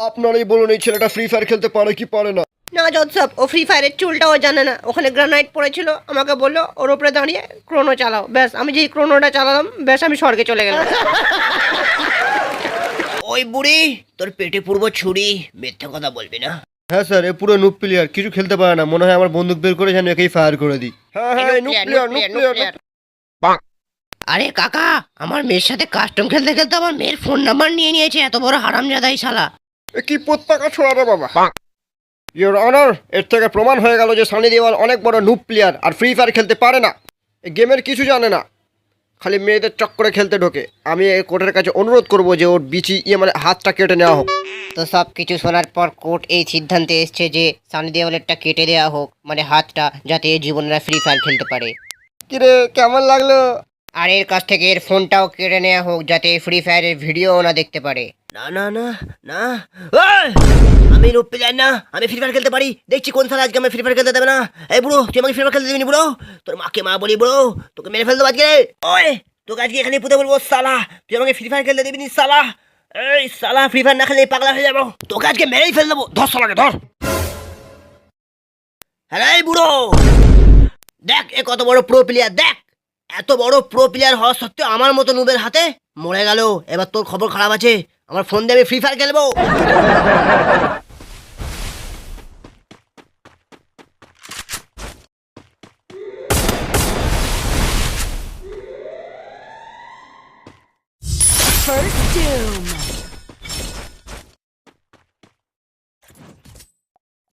আপনারাই বলুন এই ছেলেটা ফ্রি ফায়ার খেলতে পারে কি পারে না। না জোৎসব, ও ফ্রি ফায়ারের চুলটাও জানে না। ওখানে গ্রানাইট পড়েছিল, আমাকে বললো ওর উপরে দাঁড়িয়ে ক্রোনো চালাও। ব্যাস আমি যেই ক্রোনোটা চালালাম, ব্যাস আমি স্বর্গে চলে গেলাম। ওই বুড়ি, তোর পেটে পূর্ব ছুরি, মিথ্যে কথা বলবি না। হ্যাঁ স্যার, এ পুরো নুব প্লেয়ার, কিছু খেলতে পারে না। মনে হয় আমার বন্দুক বের করে যেন একেই ফায়ার করে দিই। হ্যাঁ হ্যাঁ, নুব প্লেয়ার। আরে কাকা, আমার মেয়ের সাথে কাস্টম খেলতে খেলতে আমার মেয়ের ফোন নাম্বার নিয়ে নিয়েছে, এত বড় হারামজাদা এই শালা। কি পোত্তাকা ছোড়া রে বাবা। ইওর অনার, এর থেকে প্রমাণ হয়ে গেল যে সানি দেওয়াল অনেক বড় নুব প্লেয়ার আর ফ্রি ফায়ার খেলতে পারে না। এই গেমের কিছু জানে না, খালি মেয়েদের চক্করে খেলতে ঢোকে। আমি এই কোর্টের কাছে অনুরোধ করব যে ওর বিচি মানে হাতটা কেটে নেওয়া হোক। তো সব কিছু শোনার পর কোর্ট এই সিদ্ধান্তে এসছে যে সানি দেওয়ালেরটা কেটে দেওয়া হোক, মানে হাতটা, যাতে এ জীবনেরা ফ্রি ফায়ার খেলতে পারে। কিরে, কেমন লাগলো? আর এর কাছ থেকে এর ফোনটাও কেড়ে নেওয়া হোক, যাতে ফ্রি ফায়ারের ভিডিও না দেখতে পারে। না না না না, আমি রূপ প্লেয়ার না, আমি ফ্রি ফায়ার খেলতে পারি। দেখছি কোন সাল আজকে আমি ফ্রি ফায়ার খেলতে দেবে না। এই বুড়ো, তুই আমাকে ফ্রি ফায়ার খেলতে দিবি বুড়ো? তোর মাকে মা বলি বুড়ো, তোকে মেরে ফেলতো আজকে। ওই তোকে আজকে এখানে পুঁতে বলবো সালা, তুই আমাকে ফ্রি ফায়ার খেলতে দিবি নি সালা। এই সালা, ফ্রি ফায়ার না খেলে পাগলা হয়ে যাবো, তোকে আজকে মেরেই ফেল দেবো। ধর সালাকে ধর। হ্যাঁ এই বুড়ো, দেখ এ কত বড় প্রো প্লেয়ার, দেখ এত বড় প্রো প্লেয়ার হওয়া সত্ত্বেও আমার মতো নুবের হাতে মরে গেল। এবার তোর খবর খারাপ আছে, আমার ফোন দিয়ে আমি ফ্রি ফায়ার খেলবো। First Doom.